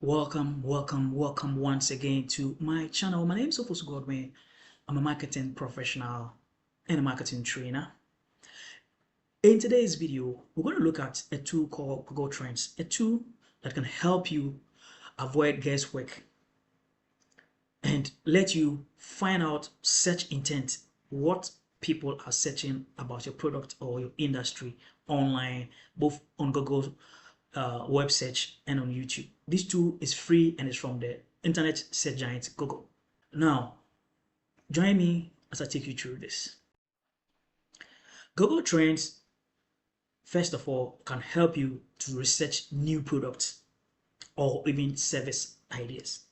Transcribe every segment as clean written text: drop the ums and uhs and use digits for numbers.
Welcome once again to my channel. My name is Opus Godwin. I'm a marketing professional and a marketing trainer. In today's video, we're going to look at a tool called Google Trends, a tool that can help you avoid guesswork and let you find out search intent, what people are searching about your product or your industry online, both on Google web search and on YouTube. This tool is free and it's from the internet search giant Google. Now, join me as I take you through this. Google Trends, first of all, can help you to research new products or even service ideas.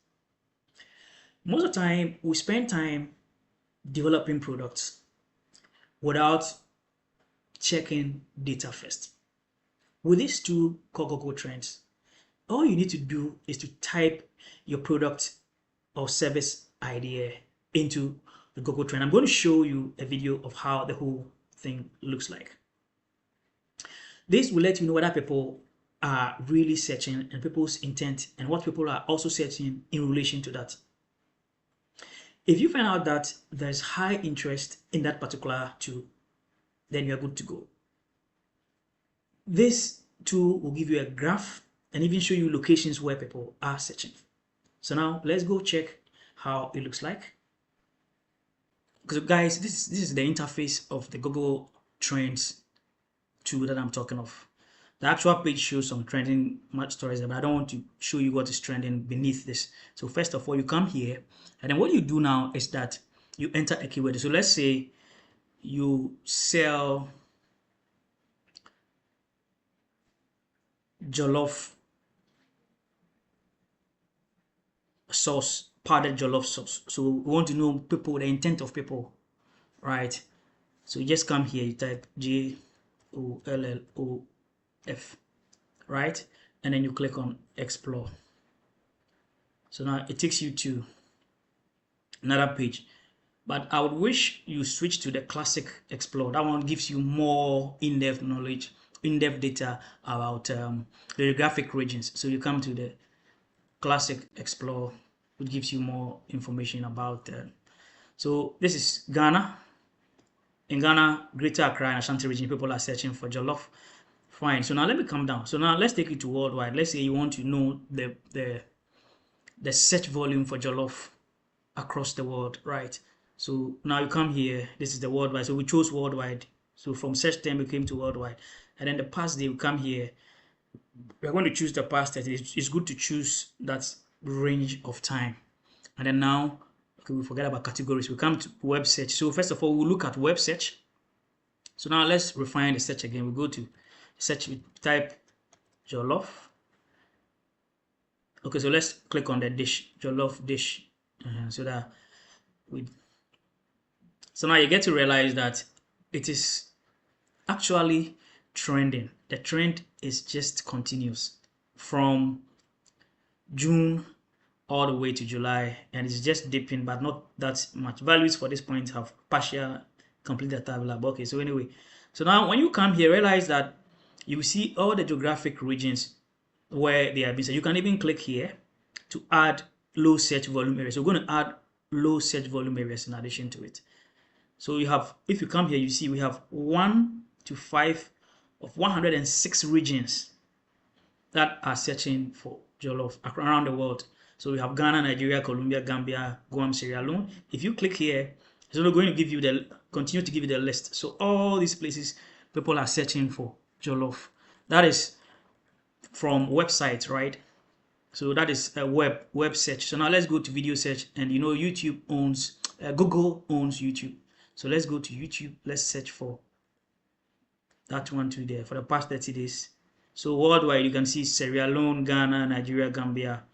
Most of the time, we spend time developing products without checking data first. With this tool called Google Trends, all you need to do is to type your product or service idea into the Google Trend. I'm going to show you a video of how the whole thing looks like. This will let you know whether people are really searching and people's intent and what people are also searching in relation to that. If you find out that there's high interest in that particular tool, then you're good to go. This tool will give you a graph and even show you locations where people are searching. So now let's go check how it looks like. Because guys, this is the interface of the Google Trends tool that I'm talking of. The actual page shows some trending match stories, but I don't want to show you what is trending beneath this. So first of all, you come here, and then what you do now is that you enter a keyword. So let's say you sell jollof sauce, powdered jollof sauce. So we want to know people, the intent of people, right? So you just come here, you type JOLLOF, right? And then you click on explore. So now it takes you to another page, but I would wish you switch to the classic explore. That one gives you more in-depth knowledge, in-depth data about the geographic regions. So you come to the classic explore, which gives you more information about so this is Ghana. In Ghana, Greater Accra and Ashanti region, people are searching for jollof. Fine. So now let me come down. So now let's take it to worldwide. Let's say you want to know the search volume for jollof across the world, right? So now you come here. This is the worldwide. So we chose worldwide. So from search term, we came to worldwide. And then the past day, we come here. We're going to choose the past day. It's good to choose that range of time. And then now, okay, we forget about categories. We come to web search. So first of all, we'll look at web search. So now let's refine the search again. We go to search, we type jollof. Okay, so let's click on the dish, jollof dish. So that so now you get to realize that it is actually trending. The trend is just continuous from June all the way to July, and it's just dipping, but not that much. Values for this point have partial complete tabular. Okay, so anyway, so now when you come here, realize that you see all the geographic regions where they have been. So you can even click here to add low search volume areas. So we're going to add low search volume areas in addition to it. So you have, if you come here, you see we have 1 to 5 of 106 regions that are searching for jollof around the world. So we have Ghana, Nigeria, Colombia, Gambia, Guam, Sierra Leone. If you click here, it's only going to give you continue to give you the list. So all these places people are searching for jollof. That is from websites, right? So that is a web search. So now let's go to video search, and you know YouTube owns Google owns YouTube. So let's go to YouTube. Let's search for that one too there for the past 30 days. So worldwide, you can see Sierra Leone, Ghana, Nigeria, Gambia.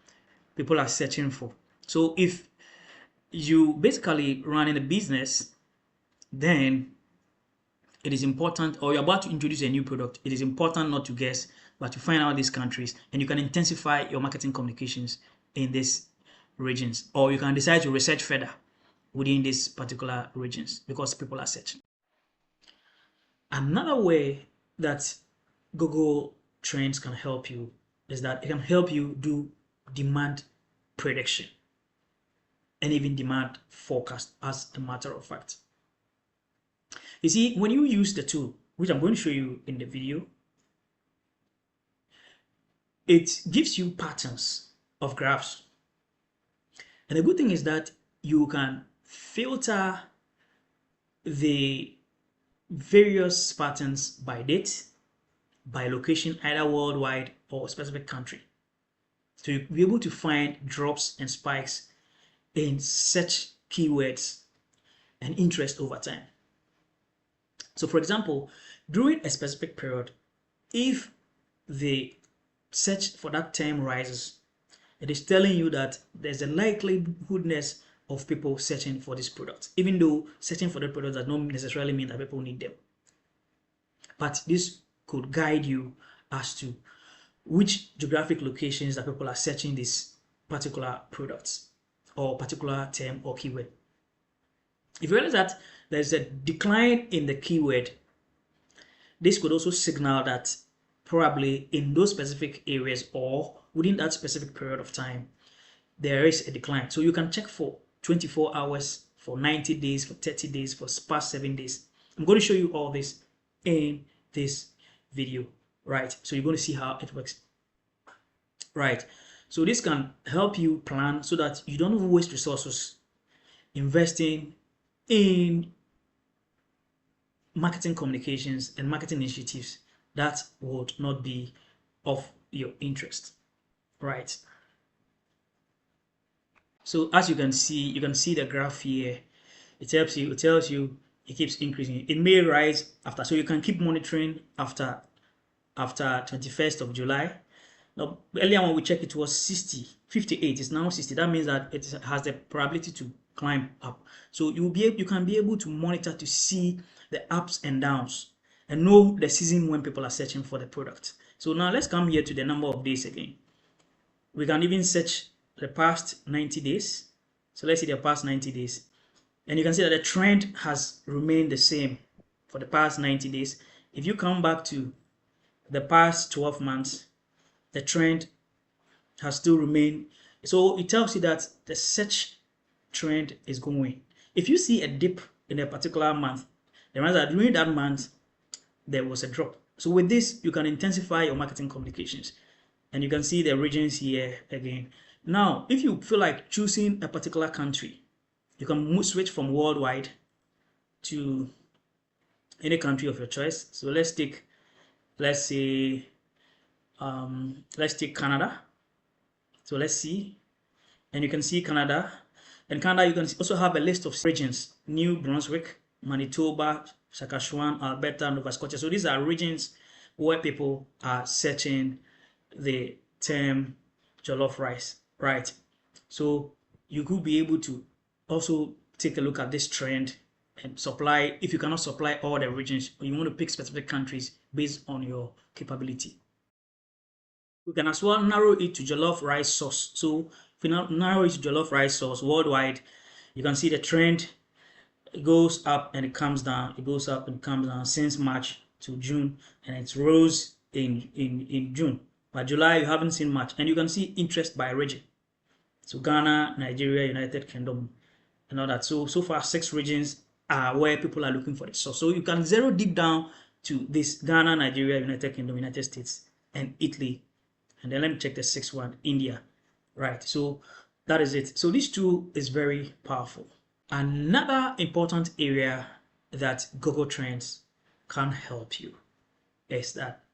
People are searching for. So if you basically running a business, then it is important, or you're about to introduce a new product, it is important not to guess, but to find out these countries, and you can intensify your marketing communications in these regions, or you can decide to research further within these particular regions because people are searching. Another way that Google Trends can help you is that it can help you do demand prediction and even demand forecast, as a matter of fact. You see, when you use the tool, which I'm going to show you in the video, it gives you patterns of graphs. And the good thing is that you can filter the various patterns by date, by location, either worldwide or specific country. So you'll be able to find drops and spikes in search keywords and interest over time. So for example, during a specific period, if the search for that term rises, it is telling you that there's a likelihoodness of people searching for this product, even though searching for the product does not necessarily mean that people need them. But this could guide you as to which geographic locations that people are searching this particular products or particular term or keyword. If you realize that there's a decline in the keyword, this could also signal that probably in those specific areas or within that specific period of time, there is a decline. So you can check for 24 hours, for 90 days, for 30 days, for past 7 days. I'm going to show you all this in this video, right? So you're going to see how it works, right? So this can help you plan so that you don't waste resources investing in marketing communications and marketing initiatives that would not be of your interest, right? So as you can see the graph here. It tells you it keeps increasing. It may rise after, so you can keep monitoring after 21st of July. Now earlier when we checked, it was 60, 58. It's now 60. That means that it has the probability to climb up. So you can be able to monitor to see the ups and downs and know the season when people are searching for the product. So now let's come here to the number of days again. We can even search the past 90 days. So let's see the past 90 days. And you can see that the trend has remained the same for the past 90 days. If you come back to the past 12 months, the trend has still remained. So it tells you that the search trend is going. If you see a dip in a particular month, the means that during that month there was a drop. So with this, you can intensify your marketing communications. And you can see the regions here again. Now, if you feel like choosing a particular country, you can switch from worldwide to any country of your choice. So let's take Canada. So let's see, and you can see Canada. And Canada, you can also have a list of regions: New Brunswick, Manitoba, Saskatchewan, Alberta, Nova Scotia. So these are regions where people are searching the term jollof rice, right? So you could be able to also take a look at this trend and supply. If you cannot supply all the regions, or you want to pick specific countries based on your capability, you can as well narrow it to jollof rice sauce. So if you narrow it to jollof rice sauce worldwide, you can see the trend. It goes up and it comes down. It goes up and comes down since March to June, and it rose in June. By July, you haven't seen much, and you can see interest by region. So Ghana, Nigeria, United Kingdom, and all that. So far 6 regions are where people are looking for the source. So you can zero deep down to this: Ghana, Nigeria, United Kingdom, United States, and Italy. And then let me check the 6th one, India. Right. So that is it. So this tool is very powerful. Another important area that Google Trends can help you is that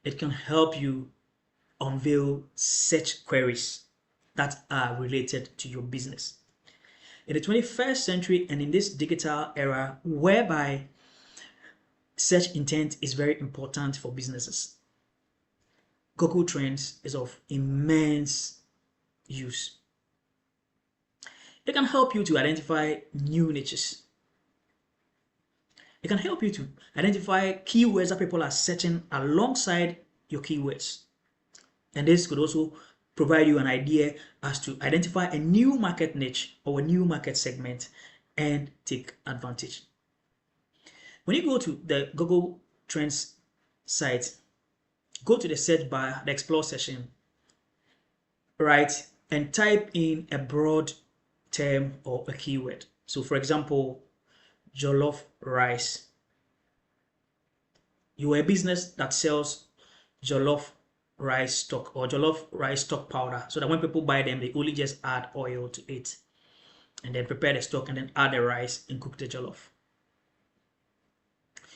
it can help you unveil search queries that are related to your business. In the 21st century and in this digital era whereby search intent is very important for businesses, Google Trends is of immense use. It can help you to identify new niches. It can help you to identify keywords that people are searching alongside your keywords. And this could also provide you an idea as to identify a new market niche or a new market segment and take advantage. When you go to the Google Trends site, go to the search bar, the explore section. right, and type in a broad term or a keyword. So for example, jollof rice. You are a business that sells jollof rice stock or jollof rice stock powder, so that when people buy them, they only just add oil to it and then prepare the stock and then add the rice and cook the jollof.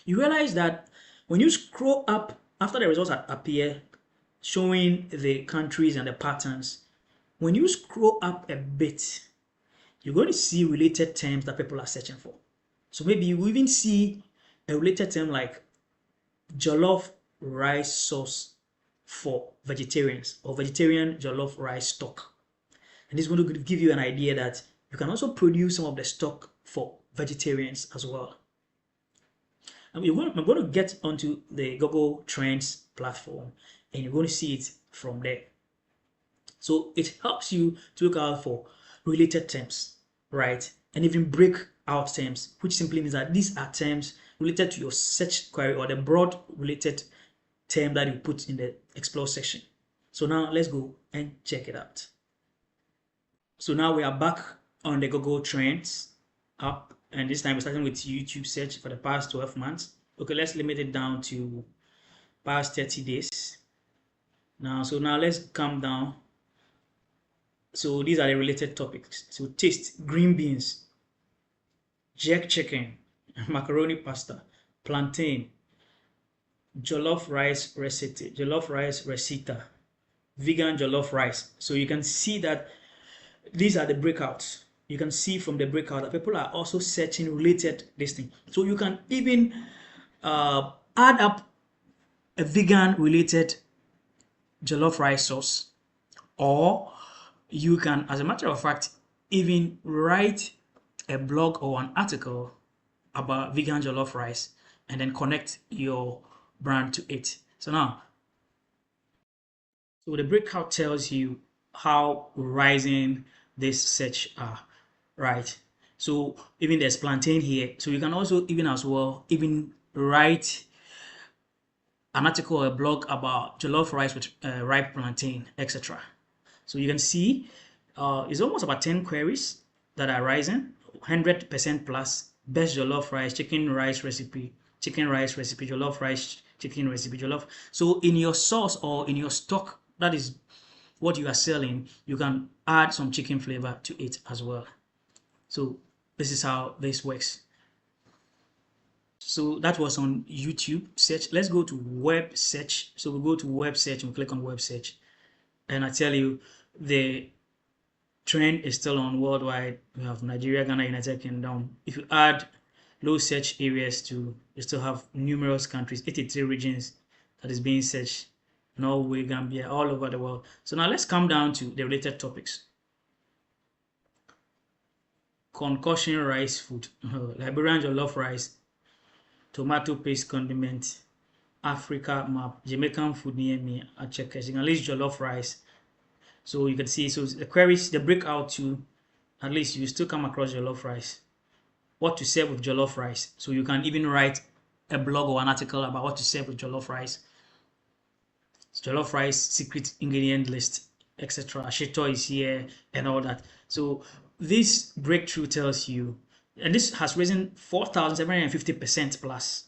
You realize that when you scroll up after the results appear showing the countries and the patterns, when you scroll up a bit, you're going to see related terms that people are searching for. So maybe you even see a related term like jollof rice sauce for vegetarians or vegetarian jollof rice stock. And this is going to give you an idea that you can also produce some of the stock for vegetarians as well. And I'm going to get onto the Google Trends platform and you're going to see it from there. So it helps you to look out for related terms, right? And even break out terms, which simply means that these are terms related to your search query or the broad related term that you put in the explore section. So now let's go and check it out. So now we are back on the Google Trends app, and this time we're starting with YouTube search for the past 12 months. Okay, let's limit it down to past 30 days. So now let's come down. So these are the related topics. So taste, green beans, jerk chicken, macaroni pasta, plantain, jollof rice receta, vegan jollof rice. So you can see that these are the breakouts. You can see from the breakout that people are also searching related this thing. So you can even add up a vegan related jollof rice sauce, or you can, as a matter of fact, even write a blog or an article about vegan jollof rice and then connect your brand to it. So now, so the breakout tells you how rising this search are, right? So even there's plantain here. So you can also even as well even write an article or a blog about jollof rice with ripe plantain, etc. So you can see it's almost about 10 queries that are rising, 100% plus, best jollof rice, chicken rice recipe, jollof rice, chicken recipe, jollof. So in your sauce or in your stock, that is what you are selling, you can add some chicken flavor to it as well. So this is how this works. So that was on YouTube search. Let's go to web search. So we go to web search and click on web search. And I tell you, the trend is still on worldwide. We have Nigeria, Ghana, United Kingdom. If you add low search areas to, you still have numerous countries, 83 regions that is being searched. Norway, Gambia, all over the world. So now let's come down to the related topics. Concussion rice food, Liberian jollof rice, tomato paste condiment, Africa map, Jamaican food near me, I check it. You can list jollof rice. So you can see, so the queries, the breakout to, at least you still come across jollof rice. What to serve with jollof rice. So you can even write a blog or an article about what to serve with jollof rice. Jollof rice secret ingredient list, etc. Shito is here and all that. So this breakthrough tells you, and this has risen 4,750% plus,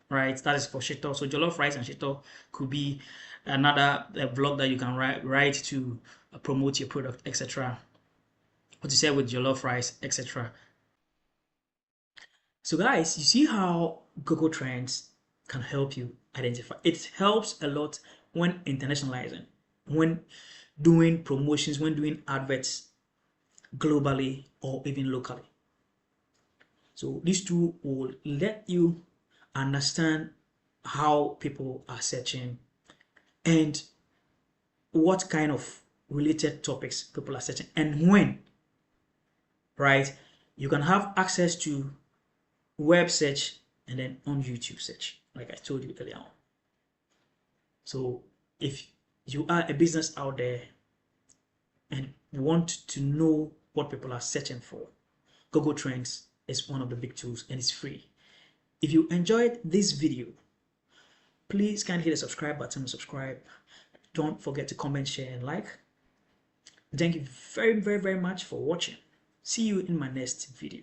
right? That is for shito. So jollof rice and shito could be another blog that you can write to promote your product, etc. What to say with jollof rice, etc. So guys, you see how Google Trends can help you identify. It helps a lot when internationalizing, when doing promotions, when doing adverts globally or even locally. So these two will let you understand how people are searching and what kind of related topics people are searching and when, right? You can have access to web search and then on YouTube search, like I told you earlier on. So if you are a business out there and want to know what people are searching for, Google Trends is one of the big tools and it's free. If you enjoyed this video, please kindly hit the subscribe button and subscribe. Don't forget to comment, share, and like. Thank you very much for watching. See you in my next video.